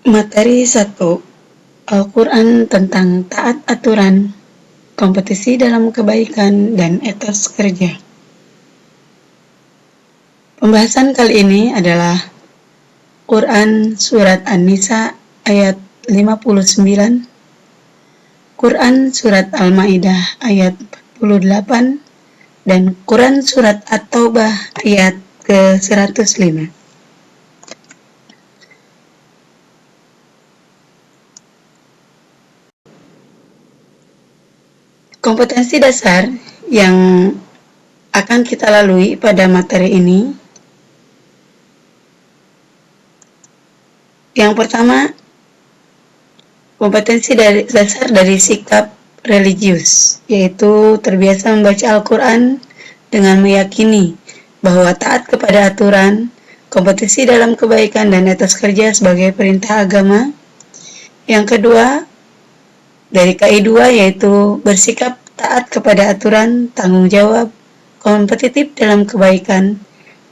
Materi 1. Al-Quran tentang taat aturan, kompetisi dalam kebaikan, dan etos kerja. Pembahasan kali ini adalah Quran Surat An-Nisa ayat 59, Quran Surat Al-Ma'idah ayat 48, dan Quran Surat At-Taubah ayat ke-105. Kompetensi dasar yang akan kita lalui pada materi ini, yang pertama, kompetensi dasar dari sikap religius, yaitu terbiasa membaca Al-Quran dengan meyakini bahwa taat kepada aturan, kompetisi dalam kebaikan, dan etos kerja sebagai perintah agama. Yang kedua, dari KI2, yaitu bersikap taat kepada aturan, tanggung jawab, kompetitif dalam kebaikan,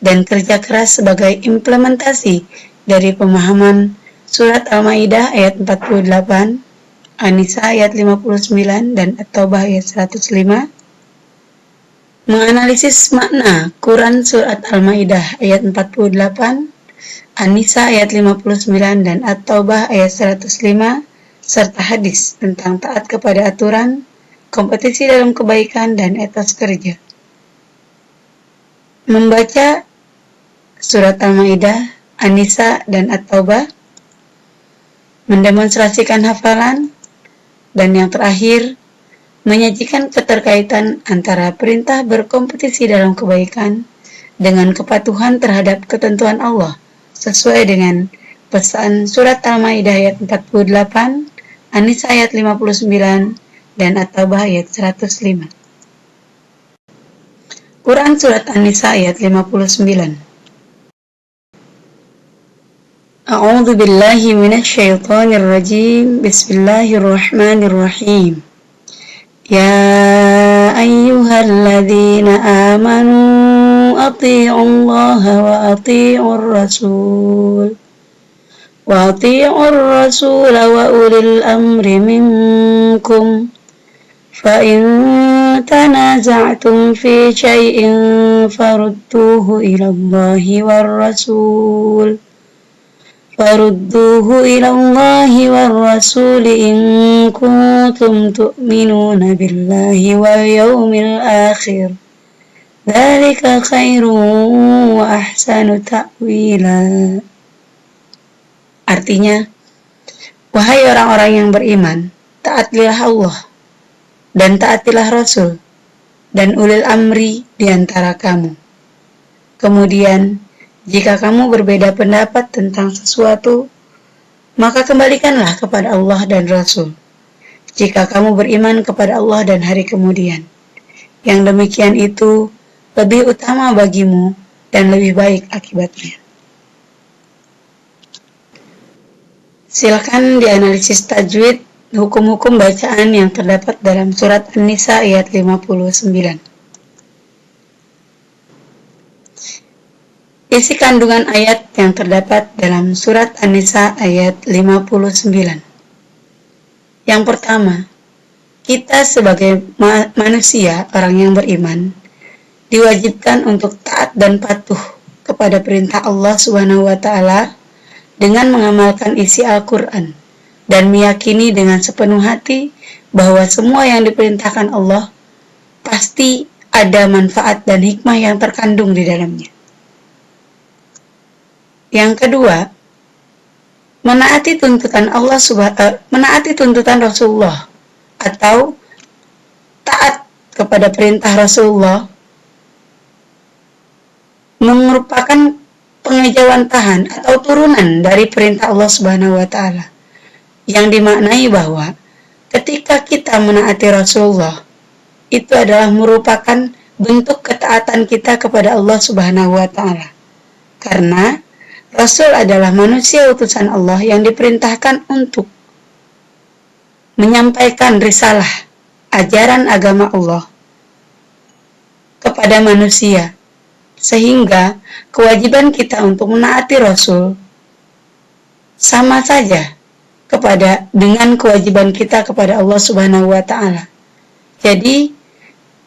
dan kerja keras sebagai implementasi dari pemahaman Surat Al-Ma'idah ayat 48, An-Nisa ayat 59, dan At-Taubah ayat 105. Menganalisis makna Quran Surat Al-Ma'idah ayat 48, An-Nisa ayat 59, dan At-Taubah ayat 105, serta hadis tentang taat kepada aturan, kompetisi dalam kebaikan, dan etos kerja. Membaca Surat Al-Ma'idah, An-Nisa, dan At-Taubah, mendemonstrasikan hafalan, dan yang terakhir, menyajikan keterkaitan antara perintah berkompetisi dalam kebaikan dengan kepatuhan terhadap ketentuan Allah sesuai dengan pesan Surat Al-Ma'idah ayat 48, An-Nisa ayat 59, dan At-Taubah ayat 105. Quran Surat An-Nisa ayat 59. A'udzu billahi minasyaitonir rajim. Bismillahirrahmanirrahim. Ya ayyuhalladzina amanu athi'ullaha wa athi'ur rasul wa ulil amri minkum fa in tanaza'tum fi syai'in farudduhu ilallahi war rasul in kuntum tu'minuna billahi wal yawmil akhir. Dzalika khairun wa ahsanu ta'wila. Artinya, wahai orang-orang yang beriman, taatilah Allah dan taatilah Rasul dan ulil amri di antara kamu. Kemudian, jika kamu berbeda pendapat tentang sesuatu, maka kembalikanlah kepada Allah dan Rasul. Jika kamu beriman kepada Allah dan hari kemudian, yang demikian itu lebih utama bagimu dan lebih baik akibatnya. Silakan dianalisis tajwid hukum-hukum bacaan yang terdapat dalam surat An-Nisa ayat 59. Isi kandungan ayat yang terdapat dalam surat An-Nisa ayat 59. Yang pertama, kita sebagai manusia, orang yang beriman, diwajibkan untuk taat dan patuh kepada perintah Allah Subhanahu wa Ta'ala dengan mengamalkan isi Al-Quran dan meyakini dengan sepenuh hati bahwa semua yang diperintahkan Allah pasti ada manfaat dan hikmah yang terkandung di dalamnya. Yang kedua, menaati tuntutan Rasulullah atau taat kepada perintah Rasulullah merupakan pengejawantahan atau turunan dari perintah Allah Subhanahu wa Ta'ala, yang dimaknai bahwa ketika kita menaati Rasulullah, itu adalah merupakan bentuk ketaatan kita kepada Allah Subhanahu wa Ta'ala, karena Rasul adalah manusia utusan Allah yang diperintahkan untuk menyampaikan risalah, ajaran agama Allah kepada manusia, sehingga kewajiban kita untuk menaati Rasul sama saja dengan kewajiban kita kepada Allah Subhanahu wa taala. Jadi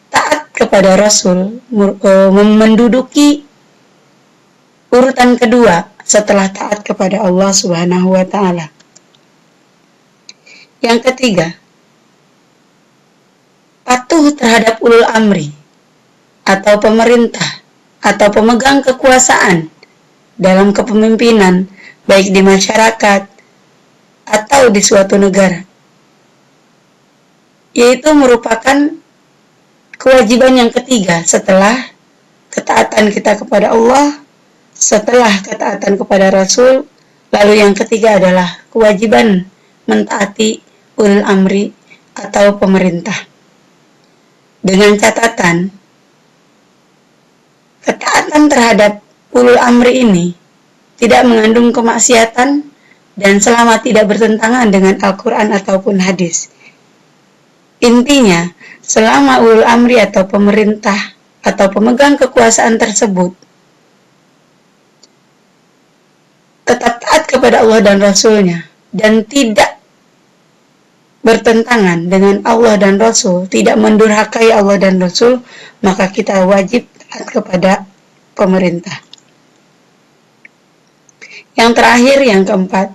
taat kepada Rasul menduduki urutan kedua setelah taat kepada Allah Subhanahu wa taala. Yang ketiga, patuh terhadap ulul amri atau pemerintah atau pemegang kekuasaan dalam kepemimpinan, baik di masyarakat atau di suatu negara, yaitu merupakan kewajiban yang ketiga setelah ketaatan kita kepada Allah, setelah ketaatan kepada Rasul. Lalu yang ketiga adalah kewajiban mentaati ulul amri atau pemerintah. Dengan catatan, ketaatan terhadap ulul amri ini tidak mengandung kemaksiatan dan selama tidak bertentangan dengan Al-Quran ataupun hadis. Intinya, selama ulul amri atau pemerintah atau pemegang kekuasaan tersebut tetap taat kepada Allah dan Rasul-Nya dan tidak bertentangan dengan Allah dan Rasul, tidak mendurhakai Allah dan Rasul, maka kita wajib taat kepada pemerintah. Yang terakhir, yang keempat,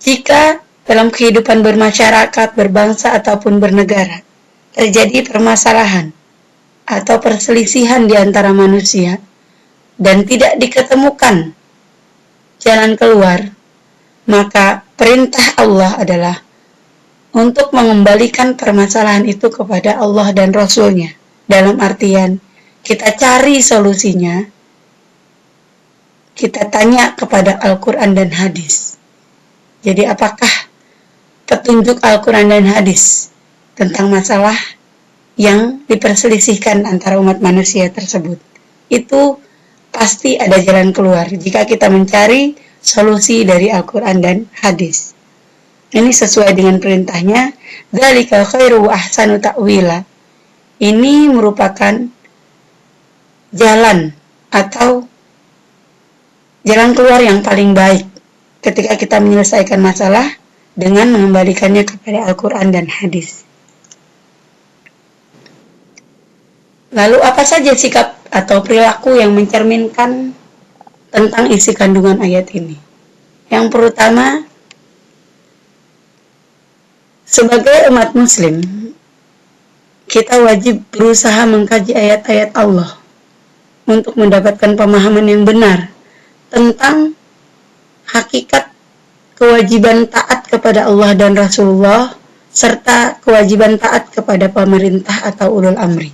jika dalam kehidupan bermasyarakat, berbangsa ataupun bernegara terjadi permasalahan atau perselisihan di antara manusia dan tidak diketemukan jalan keluar, maka perintah Allah adalah untuk mengembalikan permasalahan itu kepada Allah dan Rasul-Nya. Dalam artian, kita cari solusinya, kita tanya kepada Al-Quran dan hadis. Jadi apakah petunjuk Al-Quran dan hadis tentang masalah yang diperselisihkan antara umat manusia tersebut? Itu pasti ada jalan keluar jika kita mencari solusi dari Al-Quran dan hadis. Ini sesuai dengan perintahnya, dzalika khairu wa ahsanu ta'wila. Ini merupakan jalan atau jalan keluar yang paling baik ketika kita menyelesaikan masalah dengan mengembalikannya kepada Al-Quran dan hadis. Lalu apa saja sikap atau perilaku yang mencerminkan tentang isi kandungan ayat ini? Yang pertama, sebagai umat muslim, kita wajib berusaha mengkaji ayat-ayat Allah untuk mendapatkan pemahaman yang benar tentang hakikat kewajiban taat kepada Allah dan Rasulullah serta kewajiban taat kepada pemerintah atau ulul amri.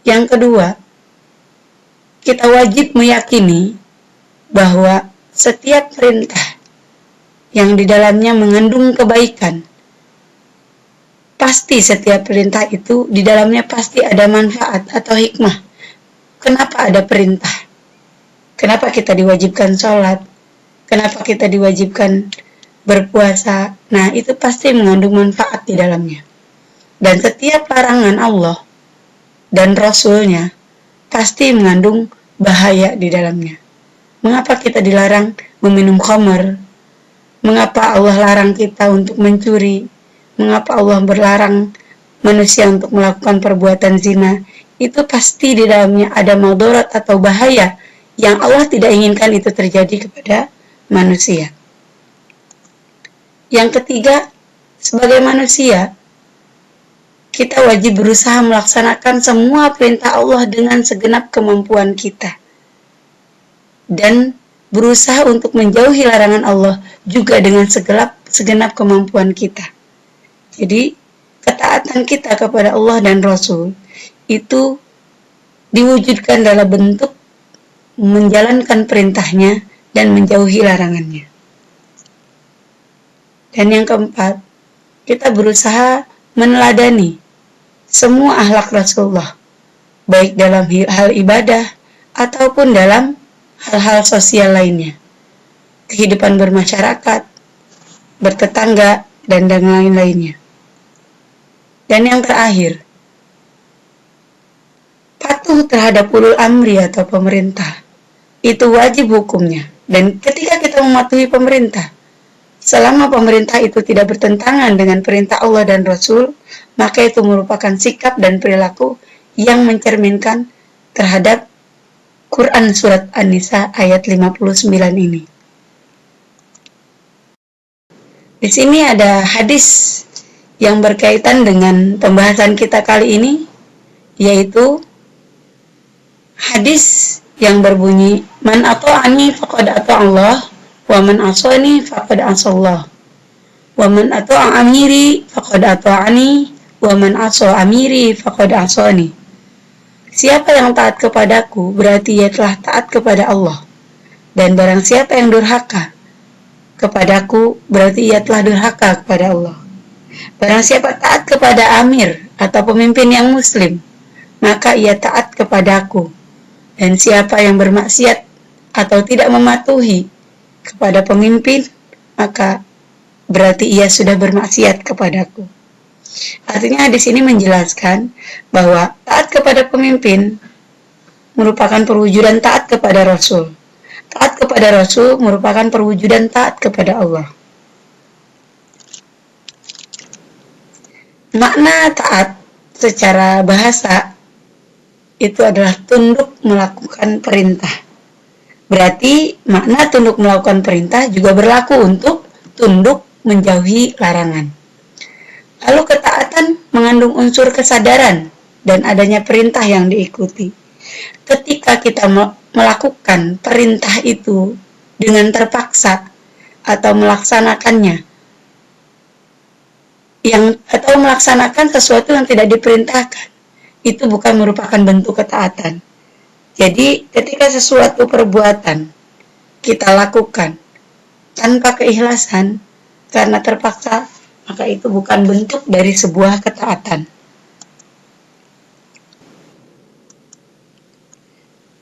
Yang kedua, kita wajib meyakini bahwa setiap perintah yang di dalamnya mengandung kebaikan, pasti setiap perintah itu di dalamnya pasti ada manfaat atau hikmah. Kenapa ada perintah? Kenapa kita diwajibkan sholat? Kenapa kita diwajibkan berpuasa? Nah, itu pasti mengandung manfaat di dalamnya. Dan setiap larangan Allah dan Rasul-Nya pasti mengandung bahaya di dalamnya. Mengapa kita dilarang meminum khamar? Mengapa Allah larang kita untuk mencuri? Mengapa Allah berlarang manusia untuk melakukan perbuatan zina? Itu pasti di dalamnya ada madarat atau bahaya yang Allah tidak inginkan itu terjadi kepada manusia. Yang ketiga, sebagai manusia, kita wajib berusaha melaksanakan semua perintah Allah dengan segenap kemampuan kita. Dan berusaha untuk menjauhi larangan Allah juga dengan segenap kemampuan kita. Jadi, ketaatan kita kepada Allah dan Rasul itu diwujudkan dalam bentuk menjalankan perintahnya dan menjauhi larangannya. Dan yang keempat, kita berusaha meneladani semua akhlak Rasulullah, baik dalam hal ibadah ataupun dalam hal-hal sosial lainnya, kehidupan bermasyarakat, bertetangga, dan lain-lainnya. Dan yang terakhir, patuh terhadap ulul amri atau pemerintah, itu wajib hukumnya Dan ketika kita mematuhi pemerintah, selama pemerintah itu tidak bertentangan dengan perintah Allah dan Rasul, maka itu merupakan sikap dan perilaku yang mencerminkan terhadap Quran Surat An-Nisa ayat 59 ini. Di sini ada hadis yang berkaitan dengan pembahasan kita kali ini, yaitu hadis yang berbunyi, "Man ata'ani faqad ata'allah, wa man asani faqad asallah, wa man ata'a amiri faqad ata'ani, wa man asa amiri faqad asani." Siapa yang taat kepadaku, berarti ia telah taat kepada Allah. Dan barang siapa yang durhaka kepadaku, berarti ia telah durhaka kepada Allah. Barang siapa taat kepada amir atau pemimpin yang muslim, maka ia taat kepadaku. Dan siapa yang bermaksiat atau tidak mematuhi kepada pemimpin, maka berarti ia sudah bermaksiat kepadaku. Artinya di sini menjelaskan bahwa taat kepada pemimpin merupakan perwujudan taat kepada Rasul. Taat kepada Rasul merupakan perwujudan taat kepada Allah. Makna taat secara bahasa itu adalah tunduk melakukan perintah. Berarti makna tunduk melakukan perintah juga berlaku untuk tunduk menjauhi larangan. Lalu ketaatan mengandung unsur kesadaran dan adanya perintah yang diikuti. Ketika kita melakukan perintah itu dengan terpaksa atau melaksanakannya atau melaksanakan sesuatu yang tidak diperintahkan, itu bukan merupakan bentuk ketaatan. Jadi ketika sesuatu perbuatan kita lakukan tanpa keikhlasan karena terpaksa, maka itu bukan bentuk dari sebuah ketaatan.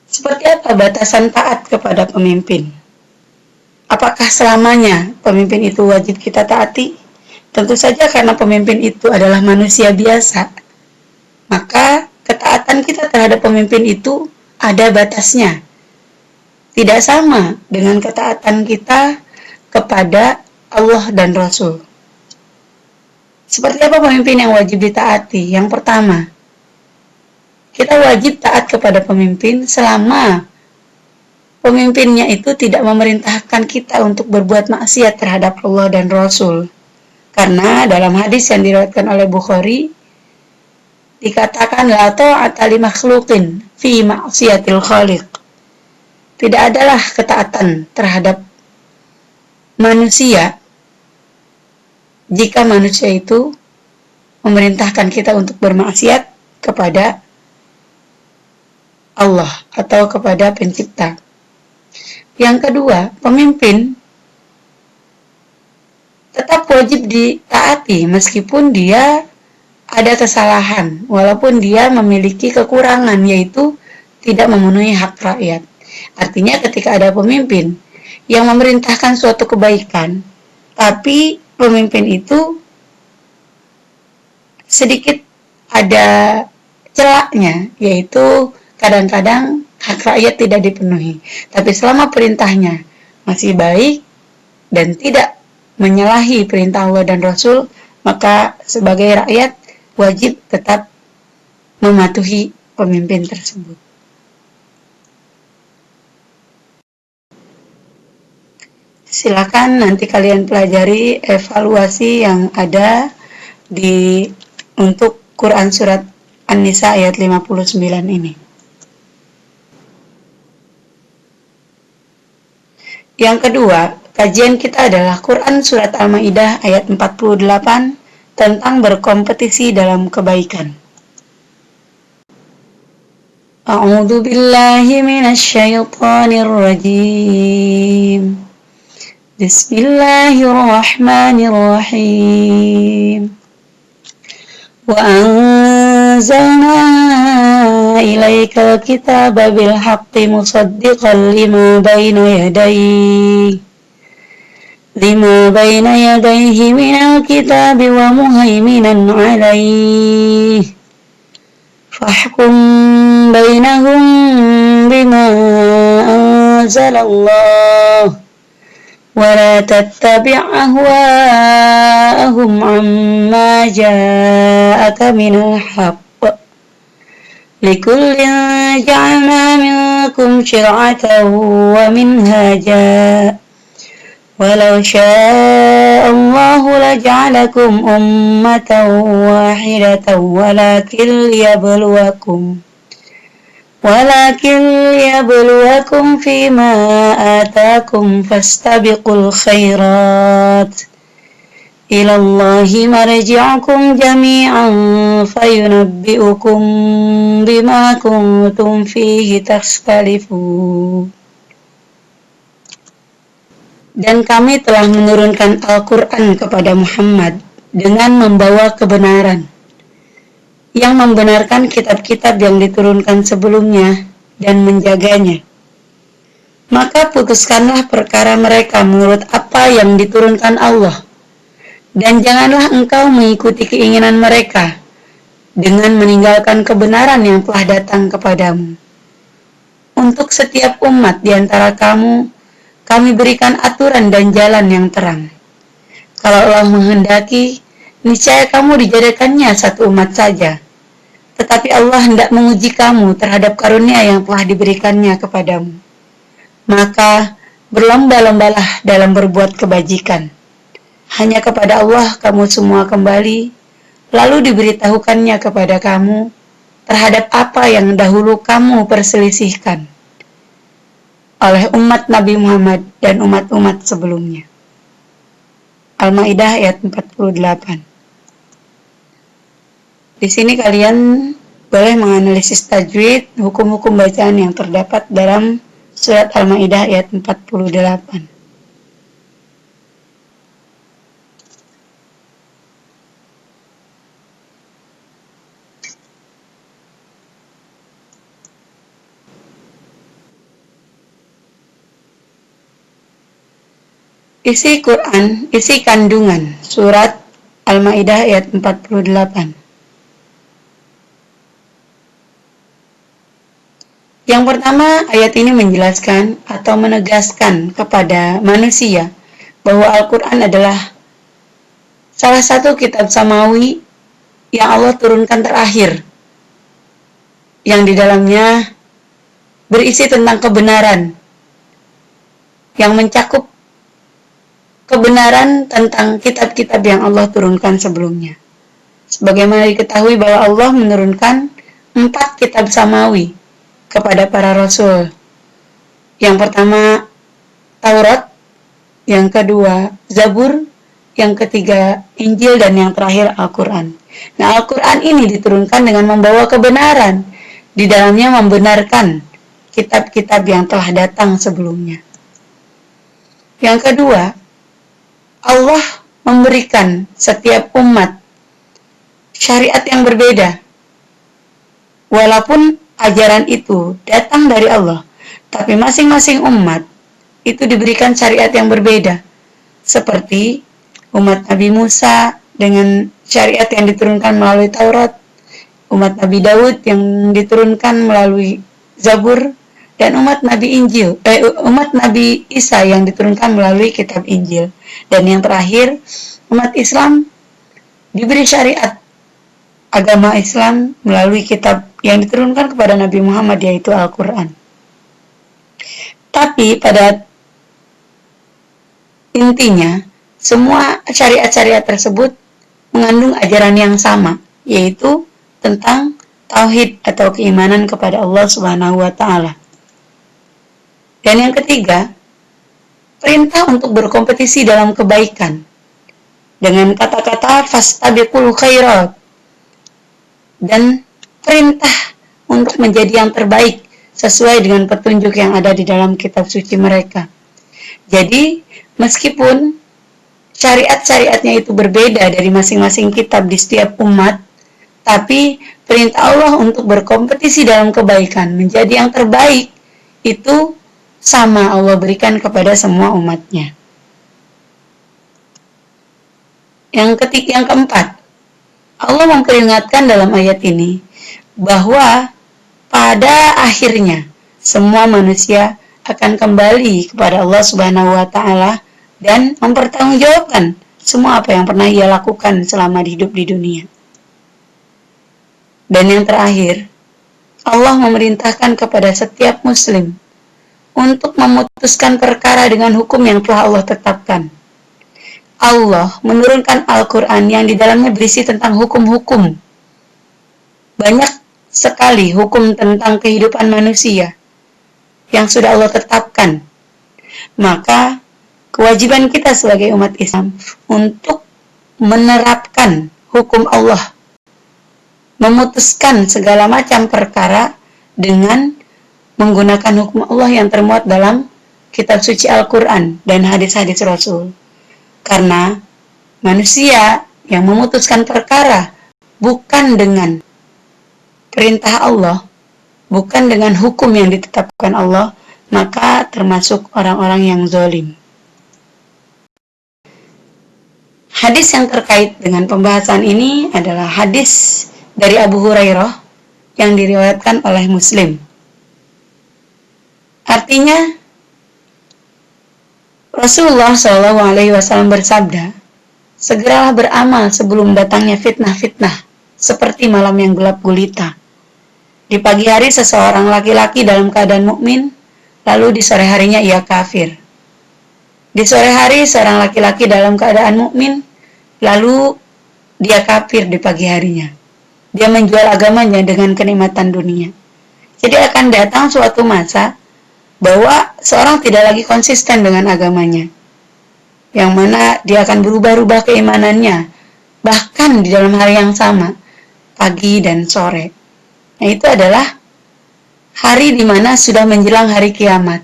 Seperti apa batasan taat kepada pemimpin? Apakah selamanya pemimpin itu wajib kita taati? Tentu saja karena pemimpin itu adalah manusia biasa, maka ketaatan kita terhadap pemimpin itu ada batasnya. Tidak sama dengan ketaatan kita kepada Allah dan Rasul. Seperti apa pemimpin yang wajib ditaati? Yang pertama, kita wajib taat kepada pemimpin selama pemimpinnya itu tidak memerintahkan kita untuk berbuat maksiat terhadap Allah dan Rasul. Karena dalam hadis yang diriwayatkan oleh Bukhari, dikatakan la ta'ata li makhluqin fi ma'siyatil khaliq. Tidak adalah ketaatan terhadap manusia jika manusia itu memerintahkan kita untuk bermaksiat kepada Allah atau kepada pencipta. Yang kedua, pemimpin tetap wajib ditaati meskipun dia ada kesalahan, walaupun dia memiliki kekurangan, yaitu tidak memenuhi hak rakyat. Artinya ketika ada pemimpin yang memerintahkan suatu kebaikan, tapi pemimpin itu sedikit ada celaknya, yaitu kadang-kadang hak rakyat tidak dipenuhi. Tapi selama perintahnya masih baik dan tidak menyalahi perintah Allah dan Rasul, maka sebagai rakyat wajib tetap mematuhi pemimpin tersebut. Silakan nanti kalian pelajari evaluasi yang ada untuk Quran Surat An-Nisa ayat 59 ini. Yang kedua, kajian kita adalah Quran Surat Al-Maidah ayat 48 tentang berkompetisi dalam kebaikan. A'udzu billahi minasy syaithanir rajim. Bismillahirrahmanirrahim. Wa anzalna ilaikal kitaba bil haqqi musaddiqan lima baina yadayhi minal kitabi wa muhaiminan alaihi fahkum bainahum bima أنزل الله ولا تتبع أهواءهم عما جاءك من الحق لكل جعلنا منكم شرعة ومنهاجا ولو شاء الله لجعلكم أمة واحدة ولكن ليبلوكم فيما آتاكم فاستبقوا الخيرات إلى الله مرجعكم جميعا فينبئكم بما كنتم فيه تختلفون. Dan kami telah menurunkan Al-Quran kepada Muhammad dengan membawa kebenaran, yang membenarkan kitab-kitab yang diturunkan sebelumnya dan menjaganya. Maka putuskanlah perkara mereka menurut apa yang diturunkan Allah, dan janganlah engkau mengikuti keinginan mereka dengan meninggalkan kebenaran yang telah datang kepadamu. Untuk setiap umat di antara kamu, kami berikan aturan dan jalan yang terang. Kalau Allah menghendaki, niscaya kamu dijadikannya satu umat saja. Tetapi Allah hendak menguji kamu terhadap karunia yang telah diberikannya kepadamu. Maka berlomba-lombalah dalam berbuat kebajikan. Hanya kepada Allah kamu semua kembali, lalu diberitahukannya kepada kamu terhadap apa yang dahulu kamu perselisihkan oleh umat Nabi Muhammad dan umat-umat sebelumnya. Al-Maidah ayat 48. Di sini kalian boleh menganalisis tajwid, hukum-hukum bacaan yang terdapat dalam surat Al-Maidah ayat 48. Isi Quran, isi kandungan surat Al-Maidah ayat 48. Yang pertama, ayat ini menjelaskan atau menegaskan kepada manusia bahwa Al-Quran adalah salah satu kitab samawi yang Allah turunkan terakhir, yang di dalamnya berisi tentang kebenaran, yang mencakup kebenaran tentang kitab-kitab yang Allah turunkan sebelumnya. Sebagaimana diketahui bahwa Allah menurunkan 4 kitab samawi kepada para rasul. Yang pertama Taurat, yang kedua Zabur, yang ketiga Injil, dan yang terakhir Al-Quran. Nah, Al-Quran ini diturunkan dengan membawa kebenaran. Di dalamnya membenarkan kitab-kitab yang telah datang sebelumnya. Yang kedua, Allah memberikan setiap umat syariat yang berbeda. Walaupun ajaran itu datang dari Allah, tapi masing-masing umat itu diberikan syariat yang berbeda. Seperti umat Nabi Musa dengan syariat yang diturunkan melalui Taurat, umat Nabi Daud yang diturunkan melalui Zabur, dan umat Nabi Isa yang diturunkan melalui kitab Injil. Dan yang terakhir, umat Islam diberi syariat agama Islam melalui kitab yang diturunkan kepada Nabi Muhammad, yaitu Al-Quran. Tapi pada intinya, semua syariat-syariat tersebut mengandung ajaran yang sama, yaitu tentang tauhid atau keimanan kepada Allah Subhanahu wa Ta'ala. Dan yang ketiga, perintah untuk berkompetisi dalam kebaikan dengan kata-kata fastabiqul khairat, dan perintah untuk menjadi yang terbaik sesuai dengan petunjuk yang ada di dalam kitab suci mereka. Jadi, meskipun syariat-syariatnya itu berbeda dari masing-masing kitab di setiap umat, tapi perintah Allah untuk berkompetisi dalam kebaikan menjadi yang terbaik itu sama Allah berikan kepada semua umatnya. Yang keempat, Allah memperingatkan dalam ayat ini bahwa pada akhirnya semua manusia akan kembali kepada Allah Subhanahu wa taala dan mempertanggungjawabkan semua apa yang pernah ia lakukan selama hidup di dunia. Dan yang terakhir, Allah memerintahkan kepada setiap muslim untuk memutuskan perkara dengan hukum yang telah Allah tetapkan. Allah menurunkan Al-Quran yang di dalamnya berisi tentang hukum-hukum. Banyak sekali hukum tentang kehidupan manusia yang sudah Allah tetapkan. Maka kewajiban kita sebagai umat Islam untuk menerapkan hukum Allah, memutuskan segala macam perkara dengan menggunakan hukum Allah yang termuat dalam kitab suci Al-Quran dan hadis-hadis Rasul. Karena manusia yang memutuskan perkara bukan dengan perintah Allah, bukan dengan hukum yang ditetapkan Allah, maka termasuk orang-orang yang zalim. Hadis yang terkait dengan pembahasan ini adalah hadis dari Abu Hurairah yang diriwayatkan oleh Muslim. Artinya, Rasulullah SAW bersabda, segeralah beramal sebelum datangnya fitnah-fitnah, seperti malam yang gelap gulita. Di pagi hari seseorang laki-laki dalam keadaan mukmin, lalu di sore harinya ia kafir. Di sore hari seorang laki-laki dalam keadaan mukmin, lalu dia kafir di pagi harinya. Dia menjual agamanya dengan kenikmatan dunia. Jadi akan datang suatu masa bahwa seorang tidak lagi konsisten dengan agamanya, yang mana dia akan berubah-ubah keimanannya, bahkan di dalam hari yang sama, pagi dan sore. Nah, itu adalah hari di mana sudah menjelang hari kiamat.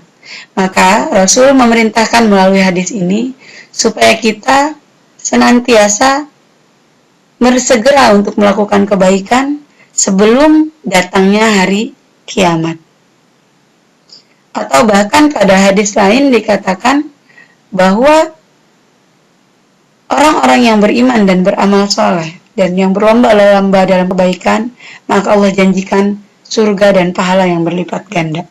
Maka Rasul memerintahkan melalui hadis ini supaya kita senantiasa bersegera untuk melakukan kebaikan sebelum datangnya hari kiamat. Atau bahkan pada hadis lain dikatakan bahwa orang-orang yang beriman dan beramal soleh dan yang berlomba-lomba dalam kebaikan, maka Allah janjikan surga dan pahala yang berlipat ganda.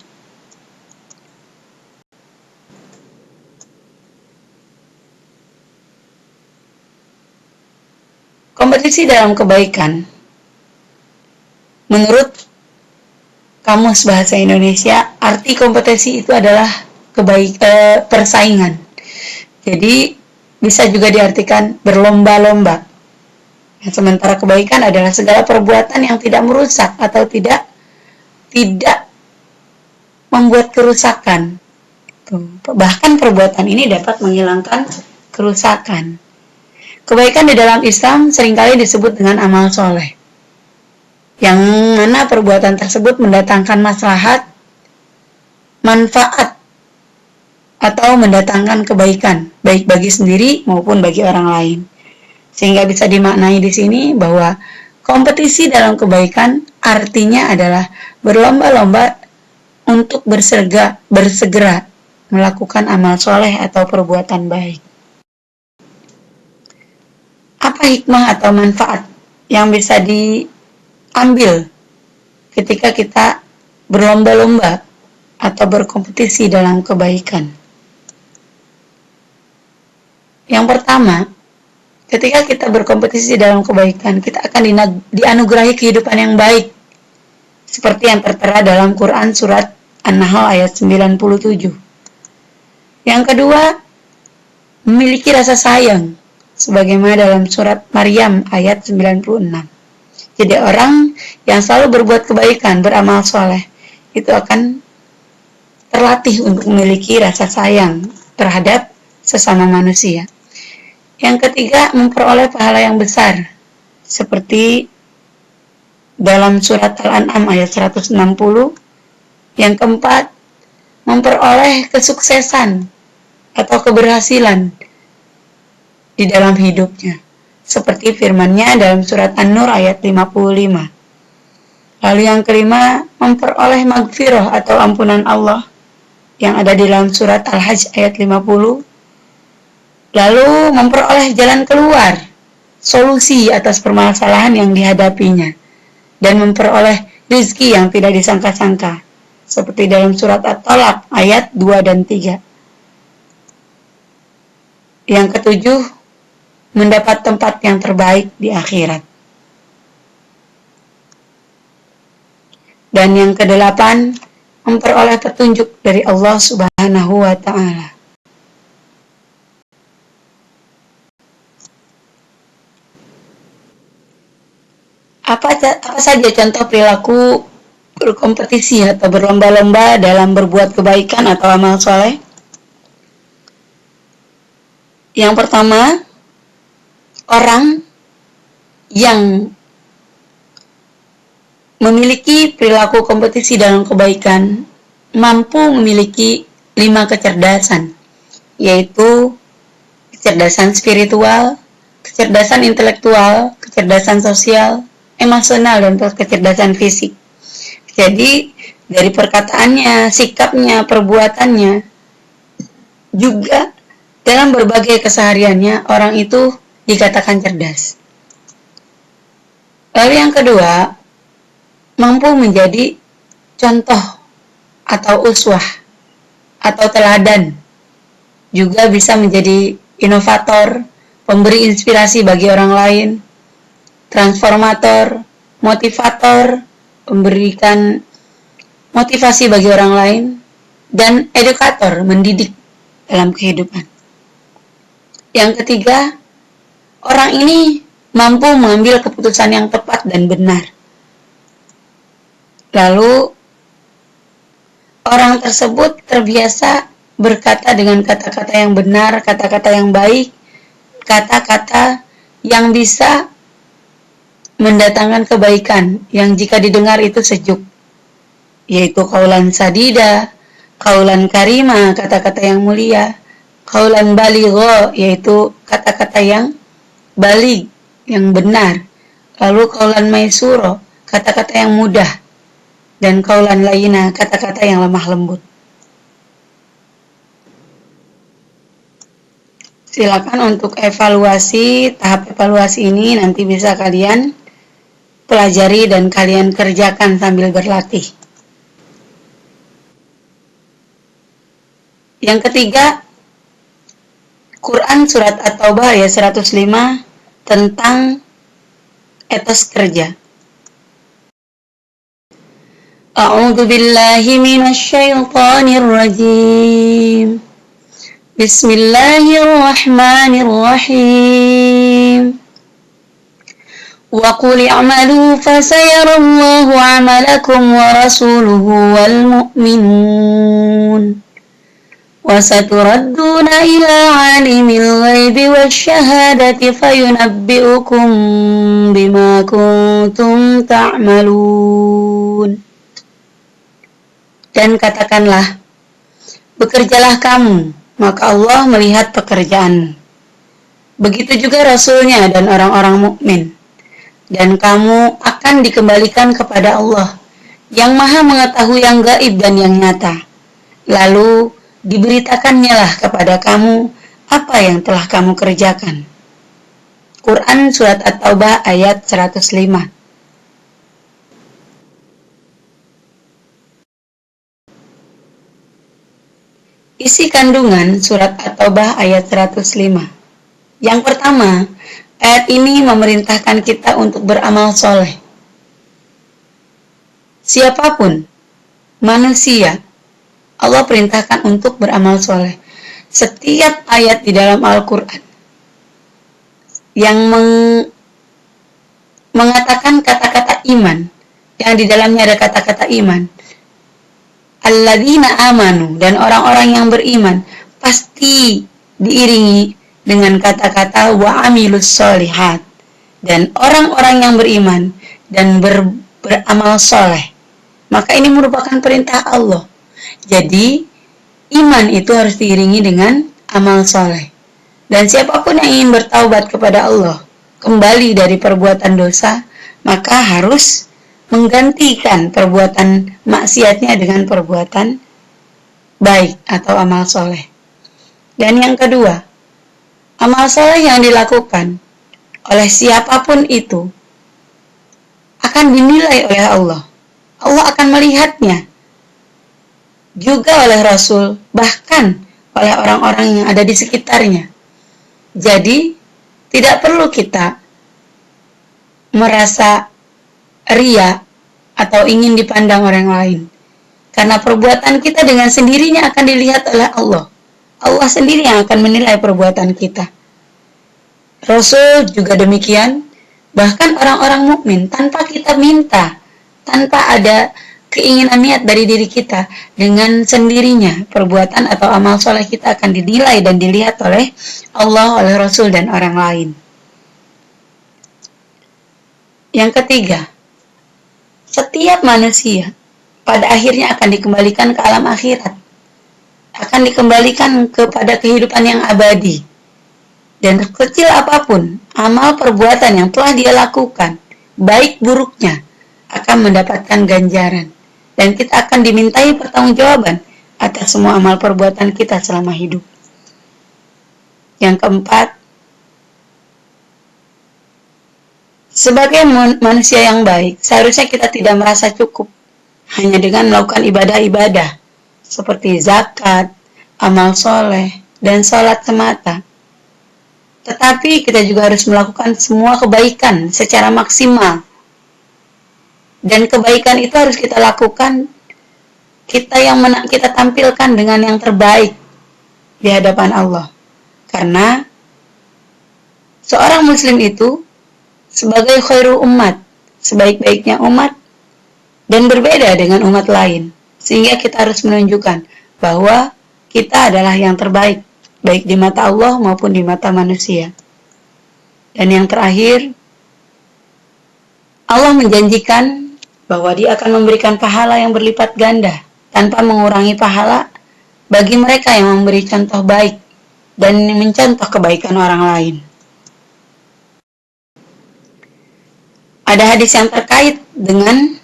Kompetisi dalam kebaikan, menurut Kamus Bahasa Indonesia, arti kompetisi itu adalah persaingan. Jadi bisa juga diartikan berlomba-lomba. Nah, sementara kebaikan adalah segala perbuatan yang tidak merusak atau tidak membuat kerusakan. Bahkan perbuatan ini dapat menghilangkan kerusakan. Kebaikan di dalam Islam seringkali disebut dengan amal soleh, yang mana perbuatan tersebut mendatangkan maslahat, manfaat, atau mendatangkan kebaikan, baik bagi sendiri maupun bagi orang lain. Sehingga bisa dimaknai di sini bahwa kompetisi dalam kebaikan artinya adalah berlomba-lomba untuk bersegera melakukan amal soleh atau perbuatan baik. Apa hikmah atau manfaat yang bisa diambil ketika kita berlomba-lomba atau berkompetisi dalam kebaikan? Yang pertama, ketika kita berkompetisi dalam kebaikan, kita akan dianugerahi kehidupan yang baik, seperti yang tertera dalam Quran surat An-Nahl ayat 97. Yang kedua, memiliki rasa sayang, sebagaimana dalam surat Maryam ayat 96. Jadi orang yang selalu berbuat kebaikan, beramal soleh, itu akan terlatih untuk memiliki rasa sayang terhadap sesama manusia. Yang ketiga, memperoleh pahala yang besar, seperti dalam surat Al-An'am ayat 160. Yang keempat, memperoleh kesuksesan atau keberhasilan di dalam hidupnya, seperti firman-Nya dalam surat An-Nur ayat 55. Lalu yang kelima, memperoleh magfirah atau ampunan Allah yang ada di dalam surat Al-Hajj ayat 50. Lalu memperoleh jalan keluar, solusi atas permasalahan yang dihadapinya, dan memperoleh rezeki yang tidak disangka-sangka, seperti dalam surat At-Talaq ayat 2 dan 3. Yang ketujuh, mendapat tempat yang terbaik di akhirat. Dan yang kedelapan, memperoleh petunjuk dari Allah Subhanahu wa Ta'ala. Apa saja contoh perilaku berkompetisi atau berlomba-lomba dalam berbuat kebaikan atau amal soleh? Yang pertama, orang yang memiliki perilaku kompetisi dalam kebaikan mampu memiliki 5 kecerdasan, yaitu kecerdasan spiritual, kecerdasan intelektual, kecerdasan sosial, emosional, dan kecerdasan fisik. Jadi dari perkataannya, sikapnya, perbuatannya, juga dalam berbagai kesehariannya orang itu dikatakan cerdas. Lalu yang kedua, mampu menjadi contoh atau uswah atau teladan, juga bisa menjadi inovator, pemberi inspirasi bagi orang lain, transformator, motivator, memberikan motivasi bagi orang lain, dan edukator, mendidik dalam kehidupan. Yang ketiga, orang ini mampu mengambil keputusan yang tepat dan benar. Lalu, orang tersebut terbiasa berkata dengan kata-kata yang benar, kata-kata yang baik, kata-kata yang bisa mendatangkan kebaikan, yang jika didengar itu sejuk, yaitu qaulan sadida, qaulan karima, kata-kata yang mulia, qaulan baligha, yaitu kata-kata yang baligh, yang benar, lalu qaulan maisura, kata-kata yang mudah, dan qaulan layyina, kata-kata yang lemah lembut. Silakan untuk evaluasi, tahap evaluasi ini nanti bisa kalian pelajari dan kalian kerjakan sambil berlatih. Yang ketiga, Quran Surat At-Taubah ayat 105 tentang etos kerja. A'udzu billahi minasy syaithanir rajim. Bismillahirrahmanirrahim. Wa qul i'malu fasayarallahu 'amalakum wa rasuluhu wal mu'minun. Wa saturadduna ila 'alimil ghaibi wasyahadati fayunabbi'ukum bima kuntum ta'malun. Dan katakanlah, bekerjalah kamu, maka Allah melihat pekerjaanmu. Begitu juga Rasulnya dan orang-orang mukmin. Dan kamu akan dikembalikan kepada Allah, yang maha mengetahui yang gaib dan yang nyata. Lalu diberitakannya lah kepada kamu apa yang telah kamu kerjakan. Quran Surat At-Taubah ayat 105. Isi kandungan Surat At-Taubah ayat 105. Yang pertama, ayat ini memerintahkan kita untuk beramal soleh. Siapapun, manusia, Allah perintahkan untuk beramal soleh. Setiap ayat di dalam Al-Quran yang mengatakan kata-kata iman, yang di dalamnya ada kata-kata iman, alladzina amanu, dan orang-orang yang beriman, pasti diiringi dengan kata-kata wa amilus solihat, dan orang-orang yang beriman dan beramal soleh. Maka ini merupakan perintah Allah. Jadi iman itu harus diiringi dengan amal soleh. Dan siapapun yang ingin bertaubat kepada Allah, kembali dari perbuatan dosa, maka harus menggantikan perbuatan maksiatnya dengan perbuatan baik atau amal soleh. Dan yang kedua, amal soleh yang dilakukan oleh siapapun itu akan dinilai oleh Allah. Allah akan melihatnya. juga oleh Rasul, bahkan oleh orang-orang yang ada di sekitarnya. Jadi, tidak perlu kita merasa ria atau ingin dipandang orang lain. Karena perbuatan kita dengan sendirinya akan dilihat oleh Allah. Allah sendiri yang akan menilai perbuatan kita. Rasul juga demikian, bahkan orang-orang mukmin tanpa kita minta, tanpa ada keinginan niat dari diri kita, dengan sendirinya perbuatan atau amal soleh kita akan dinilai dan dilihat oleh Allah, oleh Rasul dan orang lain. Yang ketiga, setiap manusia pada akhirnya akan dikembalikan ke alam akhirat, akan dikembalikan kepada kehidupan yang abadi. Dan kecil apapun amal perbuatan yang telah dia lakukan, baik buruknya, akan mendapatkan ganjaran. Dan kita akan dimintai pertanggungjawaban atas semua amal perbuatan kita selama hidup. Yang keempat, sebagai manusia yang baik, seharusnya kita tidak merasa cukup hanya dengan melakukan ibadah-ibadah seperti zakat, amal soleh, dan sholat semata. Tetapi kita juga harus melakukan semua kebaikan secara maksimal. Dan kebaikan itu harus kita lakukan, kita tampilkan dengan yang terbaik di hadapan Allah. Karena seorang muslim itu sebagai khairul umat, sebaik-baiknya umat, dan berbeda dengan umat lain. Sehingga kita harus menunjukkan bahwa kita adalah yang terbaik, baik di mata Allah maupun di mata manusia. Dan yang terakhir, Allah menjanjikan bahwa Dia akan memberikan pahala yang berlipat ganda tanpa mengurangi pahala bagi mereka yang memberi contoh baik dan mencontoh kebaikan orang lain. Ada hadis yang terkait dengan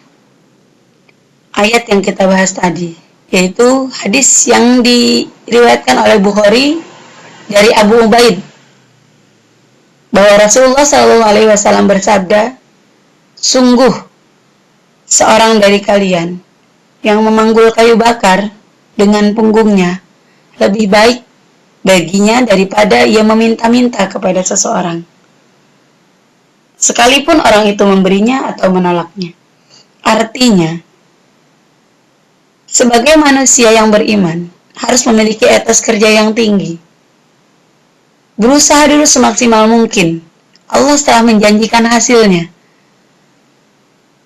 ayat yang kita bahas tadi, yaitu hadis yang diriwayatkan oleh Bukhari dari Abu Ubaid, bahwa Rasulullah SAW bersabda, sungguh seorang dari kalian yang memanggul kayu bakar dengan punggungnya lebih baik baginya daripada ia meminta-minta kepada seseorang, sekalipun orang itu memberinya atau menolaknya. Artinya, sebagai manusia yang beriman, harus memiliki etos kerja yang tinggi. Berusaha dulu semaksimal mungkin. Allah telah menjanjikan hasilnya.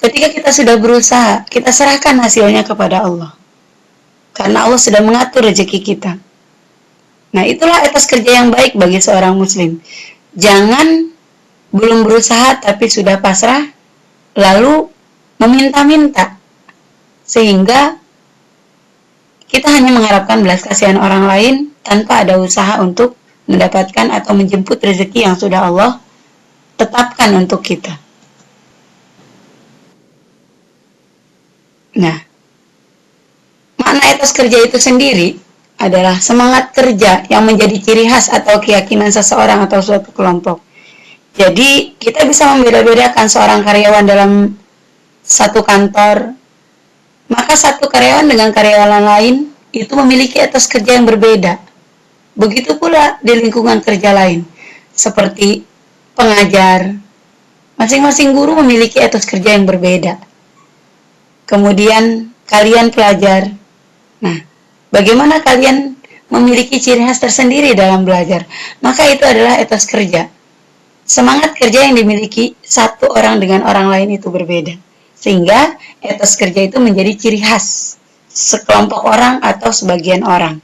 Ketika kita sudah berusaha, kita serahkan hasilnya kepada Allah. Karena Allah sudah mengatur rezeki kita. Nah, itulah etos kerja yang baik bagi seorang muslim. Jangan belum berusaha tapi sudah pasrah, lalu meminta-minta. Sehingga kita hanya mengharapkan belas kasihan orang lain tanpa ada usaha untuk mendapatkan atau menjemput rezeki yang sudah Allah tetapkan untuk kita. Nah, makna etos kerja itu sendiri adalah semangat kerja yang menjadi ciri khas atau keyakinan seseorang atau suatu kelompok. Jadi, kita bisa membeda-bedakan seorang karyawan dalam satu kantor, maka satu karyawan dengan karyawan lain itu memiliki etos kerja yang berbeda. Begitu pula di lingkungan kerja lain, seperti pengajar. Masing-masing guru memiliki etos kerja yang berbeda. Kemudian kalian pelajar. Nah, bagaimana kalian memiliki ciri khas tersendiri dalam belajar? Maka itu adalah etos kerja. Semangat kerja yang dimiliki satu orang dengan orang lain itu berbeda. Sehingga etos kerja itu menjadi ciri khas sekelompok orang atau sebagian orang.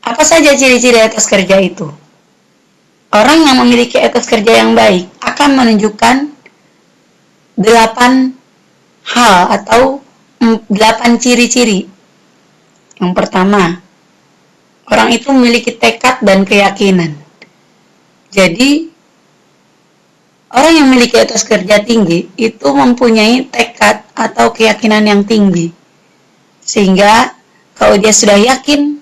Apa saja ciri-ciri etos kerja itu? Orang yang memiliki etos kerja yang baik akan menunjukkan 8 hal atau 8 ciri-ciri. Yang pertama, orang itu memiliki tekad dan keyakinan. Jadi, orang yang memiliki etos kerja tinggi itu mempunyai tekad atau keyakinan yang tinggi. Sehingga kalau dia sudah yakin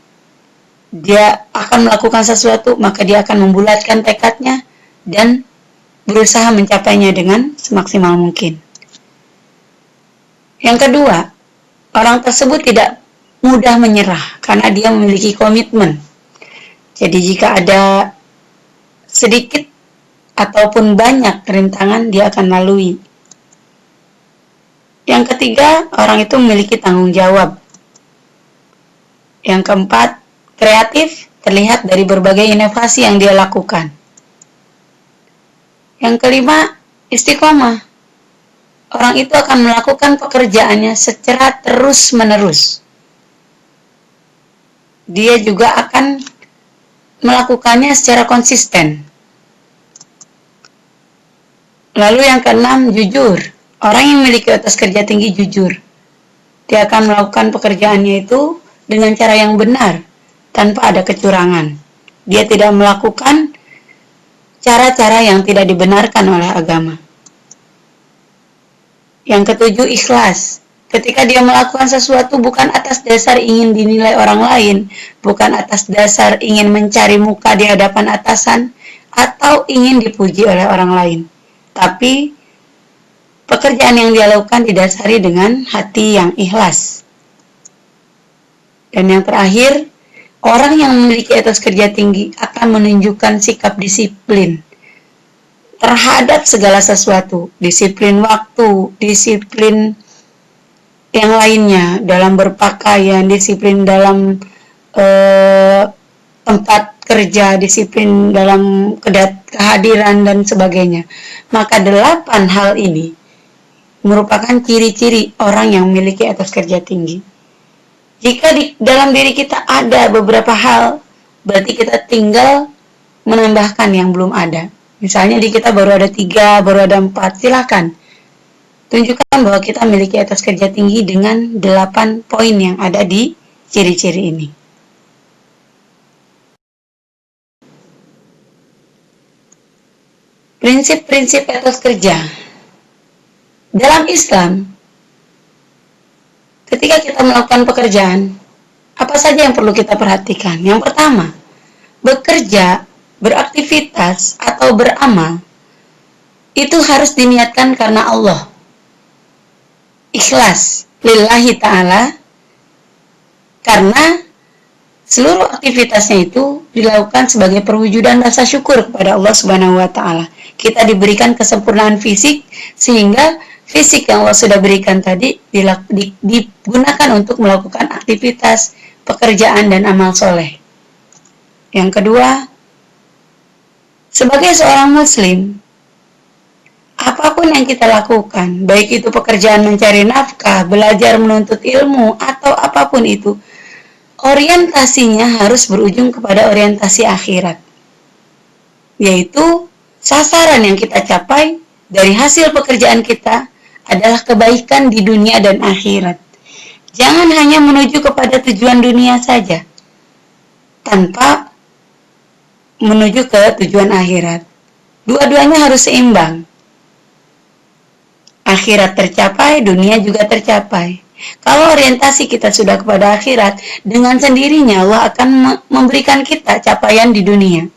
dia akan melakukan sesuatu, maka dia akan membulatkan tekadnya dan berusaha mencapainya dengan semaksimal mungkin. Yang kedua, orang tersebut tidak mudah menyerah karena dia memiliki komitmen. Jadi jika ada sedikit ataupun banyak rintangan, dia akan lalui. Yang ketiga, orang itu memiliki tanggung jawab. Yang keempat, kreatif terlihat dari berbagai inovasi yang dia lakukan. Yang kelima, istiqomah. Orang itu akan melakukan pekerjaannya secara terus-menerus. Dia juga akan melakukannya secara konsisten. Lalu yang keenam, jujur. Orang yang memiliki etos kerja tinggi jujur. Dia akan melakukan pekerjaannya itu dengan cara yang benar, tanpa ada kecurangan. Dia tidak melakukan cara-cara yang tidak dibenarkan oleh agama. Yang ketujuh, ikhlas. Ketika dia melakukan sesuatu bukan atas dasar ingin dinilai orang lain, bukan atas dasar ingin mencari muka di hadapan atasan, atau ingin dipuji oleh orang lain. Tapi, pekerjaan yang dia lakukan didasari dengan hati yang ikhlas. Dan yang terakhir, orang yang memiliki etos kerja tinggi akan menunjukkan sikap disiplin terhadap segala sesuatu. Disiplin waktu, disiplin yang lainnya, dalam berpakaian, disiplin dalam tempat kerja, disiplin dalam kehadiran, dan sebagainya. Maka 8 hal ini merupakan ciri-ciri orang yang memiliki etos kerja tinggi. Jika di dalam diri kita ada beberapa hal, berarti kita tinggal menambahkan yang belum ada. Misalnya di kita baru ada 3, baru ada 4, silakan. Tunjukkan bahwa kita memiliki etos kerja tinggi dengan 8 poin yang ada di ciri-ciri ini. Prinsip-prinsip etos kerja. Dalam Islam, ketika kita melakukan pekerjaan, apa saja yang perlu kita perhatikan? Yang pertama, bekerja, beraktivitas, atau beramal, itu harus diniatkan karena Allah. Ikhlas, lillahi ta'ala, karena seluruh aktivitasnya itu dilakukan sebagai perwujudan rasa syukur kepada Allah Subhanahu wa Ta'ala. Kita diberikan kesempurnaan fisik, sehingga fisik yang Allah sudah berikan tadi digunakan untuk melakukan aktivitas, pekerjaan, dan amal soleh. Yang kedua, sebagai seorang muslim, apapun yang kita lakukan, baik itu pekerjaan mencari nafkah, belajar menuntut ilmu, atau apapun itu, orientasinya harus berujung kepada orientasi akhirat. Yaitu, sasaran yang kita capai dari hasil pekerjaan kita adalah kebaikan di dunia dan akhirat. Jangan hanya menuju kepada tujuan dunia saja, tanpa menuju ke tujuan akhirat. Dua-duanya harus seimbang. Akhirat tercapai, dunia juga tercapai. Kalau orientasi kita sudah kepada akhirat, dengan sendirinya Allah akan memberikan kita capaian di dunia.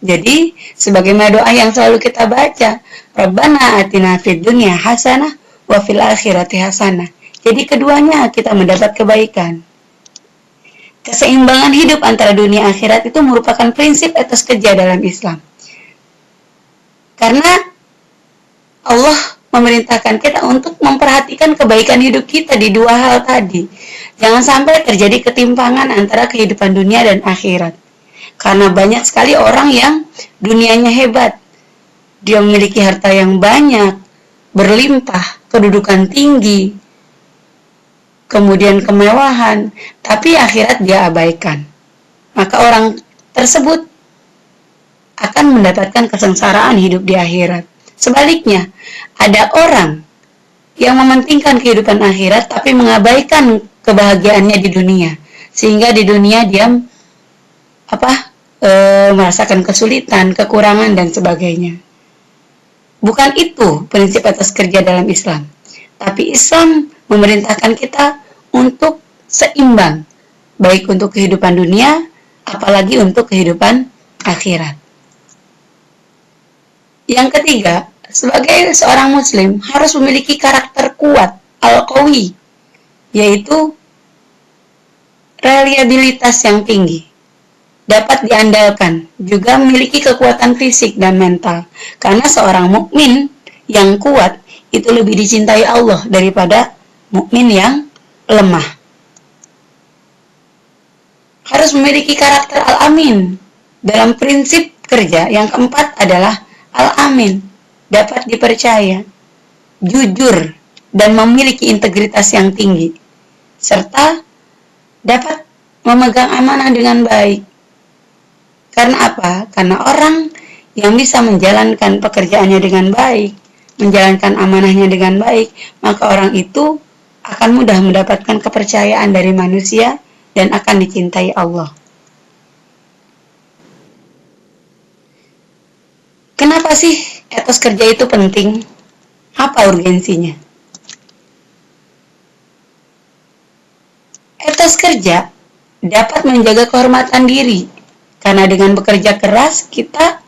Jadi, sebagaimana doa yang selalu kita baca, Rabbana atina fid dunya hasanah wa fil akhirati hasanah. Jadi keduanya kita mendapat kebaikan. Keseimbangan hidup antara dunia akhirat itu merupakan prinsip etos kerja dalam Islam. Karena Allah memerintahkan kita untuk memperhatikan kebaikan hidup kita di dua hal tadi. Jangan sampai terjadi ketimpangan antara kehidupan dunia dan akhirat. Karena banyak sekali orang yang dunianya hebat. Dia memiliki harta yang banyak, berlimpah, kedudukan tinggi, kemudian kemewahan, tapi akhirat dia abaikan. Maka orang tersebut akan mendapatkan kesengsaraan hidup di akhirat. Sebaliknya, ada orang yang mementingkan kehidupan akhirat tapi mengabaikan kebahagiaannya di dunia. Sehingga di dunia dia merasakan kesulitan, kekurangan, dan sebagainya. Bukan itu prinsip etos kerja dalam Islam. Tapi Islam memerintahkan kita untuk seimbang, baik untuk kehidupan dunia, apalagi untuk kehidupan akhirat. Yang ketiga, sebagai seorang muslim harus memiliki karakter kuat al-qawi, yaitu reliabilitas yang tinggi, dapat diandalkan, juga memiliki kekuatan fisik dan mental. Karena seorang mukmin yang kuat itu lebih dicintai Allah daripada mukmin yang lemah. Harus memiliki karakter al-amin. Dalam prinsip kerja yang keempat adalah al-amin, dapat dipercaya, jujur, dan memiliki integritas yang tinggi, serta dapat memegang amanah dengan baik. Karena apa? Karena orang yang bisa menjalankan pekerjaannya dengan baik, menjalankan amanahnya dengan baik, maka orang itu akan mudah mendapatkan kepercayaan dari manusia dan akan dicintai Allah. Kenapa sih etos kerja itu penting? Apa urgensinya? Etos kerja dapat menjaga kehormatan diri, karena dengan bekerja keras kita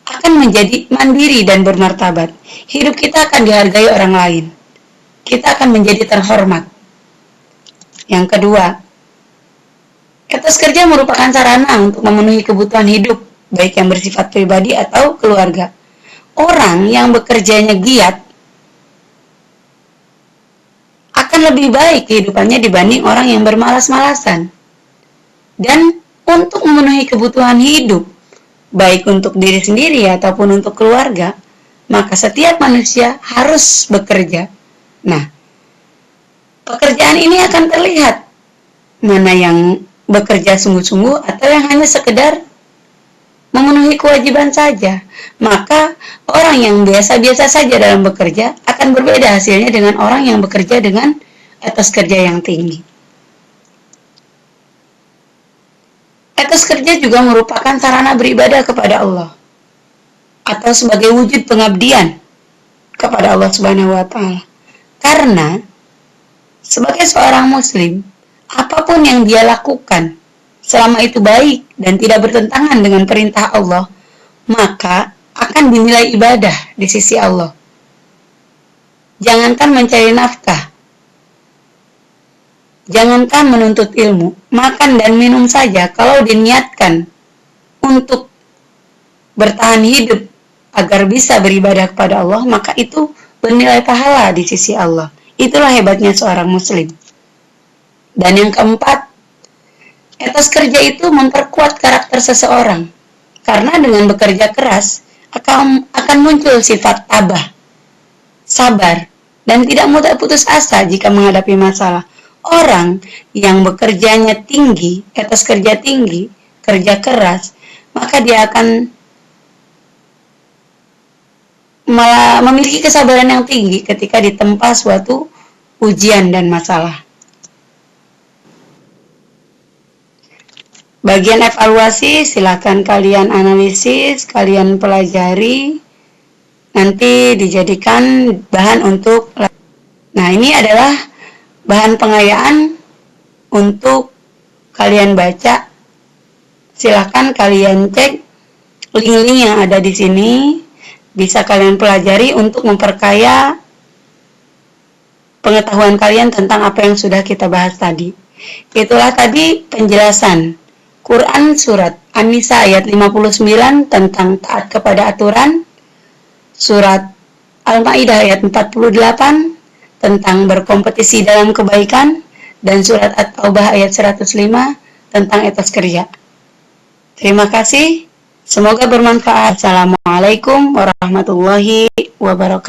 akan menjadi mandiri dan bermartabat. Hidup kita akan dihargai orang lain. Kita akan menjadi terhormat. Yang kedua, etos kerja merupakan sarana untuk memenuhi kebutuhan hidup, baik yang bersifat pribadi atau keluarga. Orang yang bekerjanya giat akan lebih baik kehidupannya dibanding orang yang bermalas-malasan. Dan untuk memenuhi kebutuhan hidup, baik untuk diri sendiri ataupun untuk keluarga, maka setiap manusia harus bekerja. Nah, pekerjaan ini akan terlihat mana yang bekerja sungguh-sungguh atau yang hanya sekedar memenuhi kewajiban saja. Maka orang yang biasa-biasa saja dalam bekerja akan berbeda hasilnya dengan orang yang bekerja dengan etos kerja yang tinggi. Etos kerja juga merupakan sarana beribadah kepada Allah atau sebagai wujud pengabdian kepada Allah Subhanahu wa taala. Karena sebagai seorang muslim, apapun yang dia lakukan selama itu baik dan tidak bertentangan dengan perintah Allah, maka akan dinilai ibadah di sisi Allah. Jangankan mencari nafkah, jangankan menuntut ilmu, makan dan minum saja kalau diniatkan untuk bertahan hidup agar bisa beribadah kepada Allah, maka itu bernilai pahala di sisi Allah. Itulah hebatnya seorang muslim. Dan yang keempat, etos kerja itu memperkuat karakter seseorang. Karena dengan bekerja keras akan muncul sifat tabah, sabar, dan tidak mudah putus asa jika menghadapi masalah. Orang yang bekerjanya tinggi, etos kerja tinggi, kerja keras, maka dia akan memiliki kesabaran yang tinggi ketika ditempa suatu ujian dan masalah. Bagian evaluasi, silakan kalian analisis, kalian pelajari, nanti dijadikan bahan untuk. Nah, ini adalah bahan pengayaan untuk kalian baca. Silakan kalian cek link-link yang ada di sini, bisa kalian pelajari untuk memperkaya pengetahuan kalian tentang apa yang sudah kita bahas tadi. Itulah tadi penjelasan Quran Surat An-Nisa ayat 59 tentang taat kepada aturan, Surat Al-Ma'idah ayat 48 tentang berkompetisi dalam kebaikan, dan Surat At-Taubah ayat 105 tentang etos kerja. Terima kasih, semoga bermanfaat. Assalamualaikum warahmatullahi wabarakatuh.